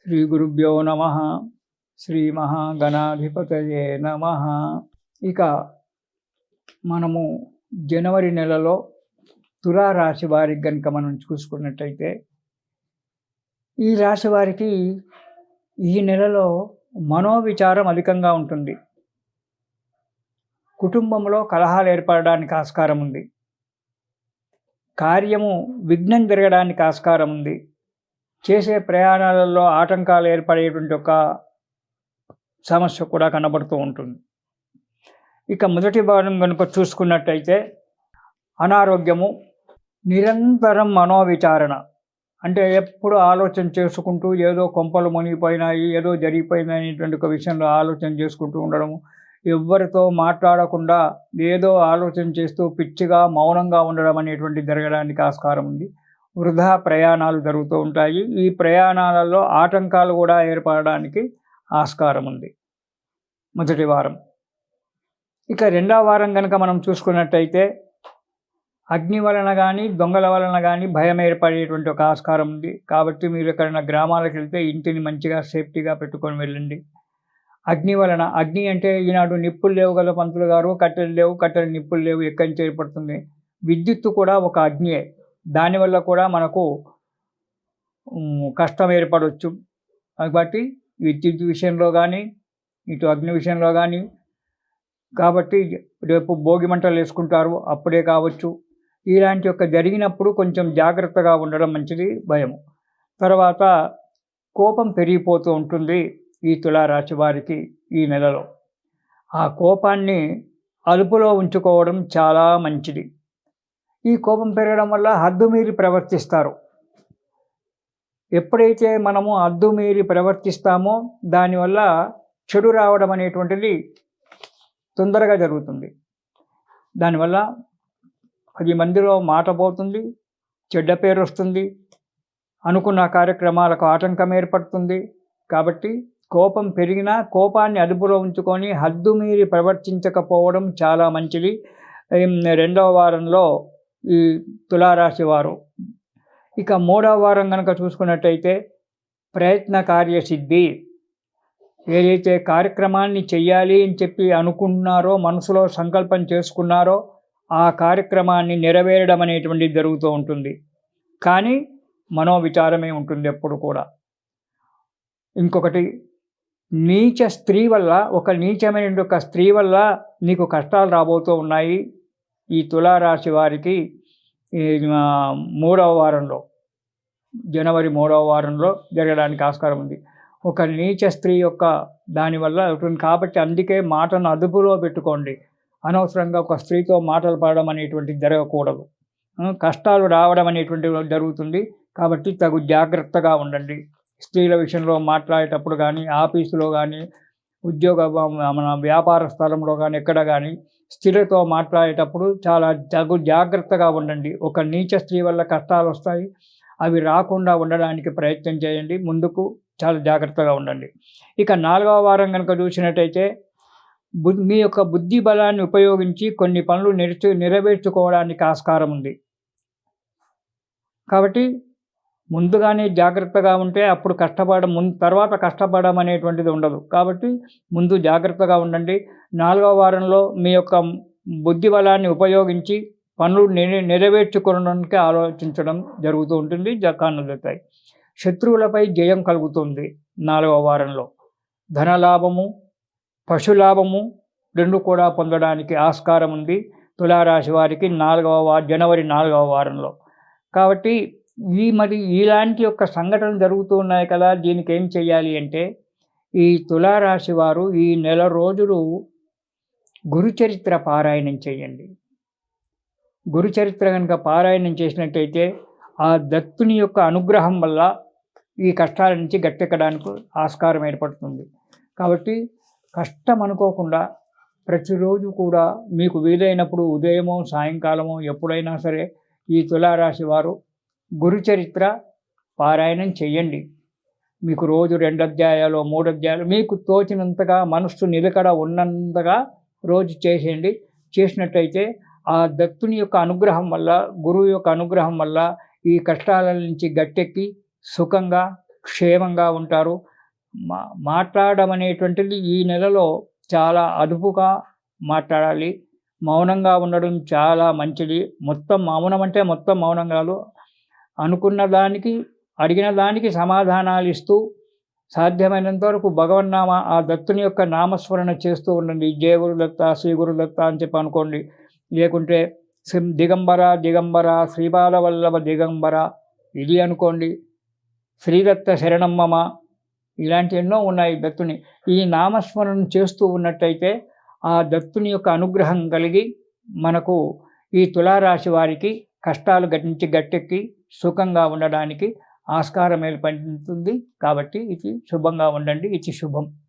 శ్రీ గురుభ్యో నమ. శ్రీ మహాగణాధిపతయే నమ. ఇక మనము జనవరి నెలలో తులారాశి వారికి కనుక మనం చూసుకున్నట్టయితే, ఈ రాశి వారికి ఈ నెలలో మనోవిచారం అధికంగా ఉంటుంది. కుటుంబంలో కలహాలు ఏర్పడడానికి ఆస్కారం ఉంది. కార్యము విఘ్నం జరగడానికి ఆస్కారం ఉంది. చేసే ప్రయాణాలలో ఆటంకాలు ఏర్పడేటువంటి ఒక సమస్య కూడా కనబడుతూ ఉంటుంది. ఇక మొదటి భాగం కనుక చూసుకున్నట్టయితే, అనారోగ్యము, నిరంతరం మనోవిచారణ, అంటే ఎప్పుడు ఆలోచన చేసుకుంటూ ఏదో కొంపలు మునిగిపోయినాయి, ఏదో జరిగిపోయినాయి అనేటువంటి ఒక విషయంలో ఆలోచన చేసుకుంటూ ఉండడము, ఎవ్వరితో మాట్లాడకుండా ఏదో ఆలోచన చేస్తూ పిచ్చిగా మౌనంగా ఉండడం అనేటువంటి జరగడానికి ఆస్కారం ఉంది. వృధా ప్రయాణాలు జరుగుతూ ఉంటాయి. ఈ ప్రయాణాలలో ఆటంకాలు కూడా ఏర్పడడానికి ఆస్కారం ఉంది మొదటి వారం. ఇక రెండవ వారం కనుక మనం చూసుకున్నట్టయితే, అగ్ని వలన కానీ దొంగల వలన కానీ భయం ఏర్పడేటువంటి ఒక ఆస్కారం ఉంది. కాబట్టి మీరు ఎక్కడైనా గ్రామాలకు వెళ్తే ఇంటిని మంచిగా సేఫ్టీగా పెట్టుకొని వెళ్ళండి. అగ్ని వలన, అగ్ని అంటే ఈనాడు నిప్పులు లేవు కదా పంతులు గారు, కట్టెలు లేవు, కట్టెలు నిప్పులు లేవు, ఎక్కడి నుంచి ఏర్పడుతుంది? విద్యుత్తు కూడా ఒక అగ్నియే. దానివల్ల కూడా మనకు కష్టం ఏర్పడవచ్చు. కాబట్టి విద్యుత్ విషయంలో కానీ, ఇటు అగ్ని విషయంలో కానీ, కాబట్టి రేపు భోగి మంటలు వేసుకుంటారు, అప్పుడే కావచ్చు. ఇలాంటి యొక్క జరిగినప్పుడు కొంచెం జాగ్రత్తగా ఉండడం మంచిది. భయము తర్వాత కోపం పెరిగిపోతూ ఉంటుంది ఈ తులారాశి వారికి ఈ నెలలో. ఆ కోపాన్ని అదుపులో ఉంచుకోవడం చాలా మంచిది. ఈ కోపం పెరగడం వల్ల హద్దుమీరి ప్రవర్తిస్తారు. ఎప్పుడైతే మనము హద్దుమీరి ప్రవర్తిస్తామో దానివల్ల చెడు రావడం అనేటువంటిది తొందరగా జరుగుతుంది. దానివల్ల 10 మందిలో మాట పోతుంది, చెడ్డ పేరు వస్తుంది, అనుకున్న కార్యక్రమాలకు ఆటంకం ఏర్పడుతుంది. కాబట్టి కోపం పెరిగినా కోపాన్ని అదుపులో ఉంచుకొని హద్దుమీరి ప్రవర్తించకపోవడం చాలా మంచిది రెండవ వారంలో ఈ తులారాశి వారు. ఇక మూడవ వారం కనుక చూసుకున్నట్టయితే, ప్రయత్న కార్యసిద్ధి. ఏదైతే కార్యక్రమాన్ని చెయ్యాలి అని చెప్పి అనుకుంటున్నారో, మనసులో సంకల్పం చేసుకున్నారో, ఆ కార్యక్రమాన్ని నెరవేరడం అనేటువంటిది జరుగుతూ ఉంటుంది. కానీ మనోవిచారమే ఉంటుంది ఎప్పుడు కూడా. ఇంకొకటి, నీచ స్త్రీ వల్ల, ఒక నీచమైన ఒక స్త్రీ వల్ల నీకు కష్టాలు రాబోతూ ఉన్నాయి ఈ తులారాశి వారికి. మూడవ వారంలో, జనవరి 3వ వారంలో జరగడానికి ఆస్కారం ఉంది. ఒక నీచ స్త్రీ యొక్క దానివల్ల ఉంటుంది. కాబట్టి అందుకే మాటను అదుపులో పెట్టుకోండి. అనవసరంగా ఒక స్త్రీతో మాటలు పడడం అనేటువంటిది జరగకూడదు. కష్టాలు రావడం అనేటువంటిది జరుగుతుంది. కాబట్టి తగు జాగ్రత్తగా ఉండండి. స్త్రీల విషయంలో మాట్లాడేటప్పుడు కానీ, ఆఫీసులో కానీ, మన వ్యాపార స్థలంలో కానీ, ఎక్కడ కానీ స్త్రీలతో మాట్లాడేటప్పుడు చాలా జాగ్రత్తగా ఉండండి. ఒక నీచ స్త్రీ వల్ల కష్టాలు వస్తాయి. అవి రాకుండా ఉండడానికి ప్రయత్నం చేయండి. ముందుకు చాలా జాగ్రత్తగా ఉండండి. ఇక 4వ వారం కనుక చూసినట్టయితే, మీ యొక్క బుద్ధి బలాన్ని ఉపయోగించి కొన్ని పనులు నెరవేర్చుకోవడానికి ఆస్కారం ఉంది. కాబట్టి ముందుగానే జాగ్రత్తగా ఉంటే అప్పుడు తర్వాత కష్టపడడం అనేటువంటిది ఉండదు. కాబట్టి ముందు జాగ్రత్తగా ఉండండి. 4వ వారంలో మీ యొక్క బుద్ధి బలాన్ని ఉపయోగించి పనులు నెరవేర్చుకోవడానికి ఆలోచించడం జరుగుతూ ఉంటుంది. కానులుతాయి. శత్రువులపై జయం కలుగుతుంది 4వ వారంలో. ధనలాభము, పశులాభము రెండు కూడా పొందడానికి ఆస్కారం ఉంది తులారాశి వారికి జనవరి 4వ వారంలో. కాబట్టి ఇలాంటి యొక్క సంఘటనలు జరుగుతూ ఉన్నాయి కదా, దీనికి ఏం చేయాలి అంటే, ఈ తులారాశి వారు ఈ నెల రోజులు గురుచరిత్ర పారాయణం చేయండి. గురుచరిత్ర కనుక పారాయణం చేసినట్టయితే ఆ దత్తుని యొక్క అనుగ్రహం వల్ల ఈ కష్టాల నుంచి గట్టెక్కడానికి ఆస్కారం ఏర్పడుతుంది. కాబట్టి కష్టం అనుకోకుండా ప్రతిరోజు కూడా మీకు వీలైనప్పుడు ఉదయమో సాయంకాలమో ఎప్పుడైనా సరే ఈ తులారాశి వారు గురుచరిత్ర పారాయణం చెయ్యండి. మీకు రోజు 2 అధ్యాయాలు 3 అధ్యాయాలు మీకు తోచినంతగా, మనస్సు నిలకడ ఉన్నంతగా రోజు చేసేయండి. చేసినట్టయితే ఆ దత్తుని యొక్క అనుగ్రహం వల్ల, గురువు యొక్క అనుగ్రహం వల్ల ఈ కష్టాల నుంచి గట్టెక్కి సుఖంగా క్షేమంగా ఉంటారు. మా మాట్లాడడం అనేటువంటిది ఈ నెలలో చాలా అదుపుగా మాట్లాడాలి. మౌనంగా ఉండడం చాలా మంచిది. మొత్తం మౌనం అంటే మొత్తం మౌనం కాదు. అనుకున్న దానికి, అడిగిన దానికి సమాధానాలిస్తూ సాధ్యమైనంత వరకు భగవన్నామ ఆ దత్తుని యొక్క నామస్మరణ చేస్తూ ఉండండి. జయ గురుదత్త, శ్రీ గురుదత్త అని చెప్పి అనుకోండి. లేకుంటే దిగంబర దిగంబర శ్రీపాదవల్లభ దిగంబర ఇది అనుకోండి. శ్రీదత్త శరణం మమ ఇలాంటి ఎన్నో ఉన్నాయి దత్తుని. ఈ నామస్మరణ చేస్తూ ఉన్నట్టయితే ఆ దత్తుని యొక్క అనుగ్రహం కలిగి మనకు ఈ తులారాశి వారికి కష్టాలు గట్టెక్కి సుఖంగా ఉండడానికి ఆస్కారం ఏర్పడుతుంది. కాబట్టి ఇది శుభంగా ఉండండి. ఇది శుభం.